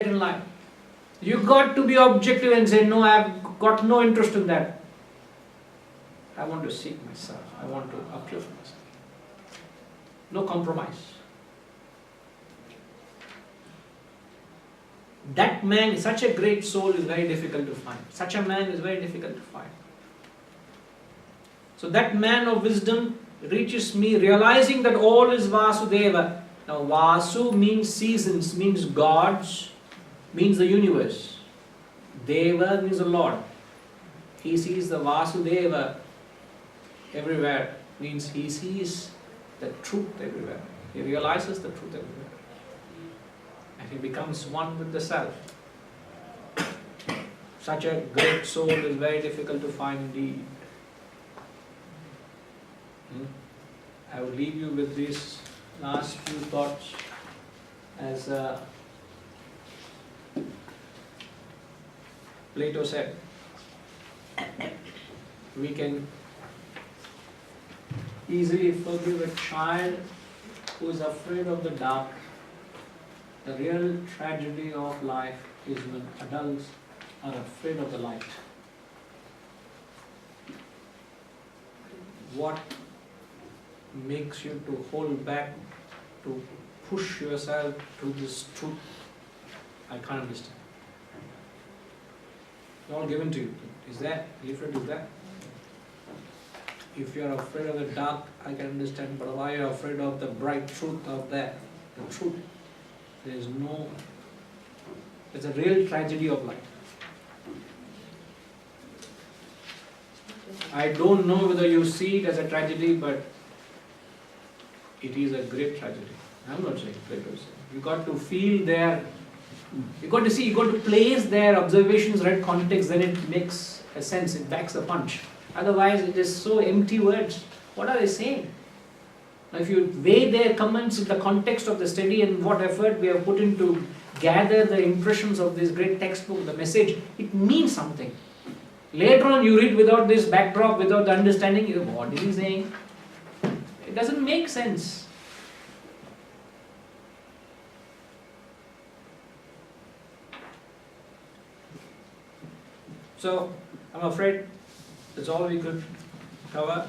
in life. You got to be objective and say, no, I've got no interest in that. I want to seek myself. I want to uplift myself. No compromise. That man, such a great soul is very difficult to find. Such a man is very difficult to find. So that man of wisdom reaches me realizing that all is Vasudeva. Now Vasu means seasons, means gods, means the universe. Deva means the Lord. He sees the Vasudeva everywhere, means he sees the truth everywhere. He realizes the truth everywhere. And he becomes one with the self. Such a great soul is very difficult to find indeed. I will leave you with these last few thoughts as Plato said. We can easily forgive a child who is afraid of the dark. The real tragedy of life is when adults are afraid of the light. What makes you to hold back, to push yourself to this truth? I can't understand. It's all given to you. Is that? Different is that? If you are afraid of the dark, I can understand, but why are you afraid of the bright truth of that? The truth. There is no... It's a real tragedy of life. I don't know whether you see it as a tragedy, but it is a great tragedy. I'm not saying Plato said. You got to feel their... You got to see, you got to place their observations right context, then it makes a sense, it backs the punch. Otherwise it is so empty words. What are they saying? Now if you weigh their comments in the context of the study and what effort we have put into gather the impressions of this great textbook, the message, it means something. Later on you read without this backdrop, without the understanding, you go, what is he saying? It doesn't make sense. So, I'm afraid that's all we could cover.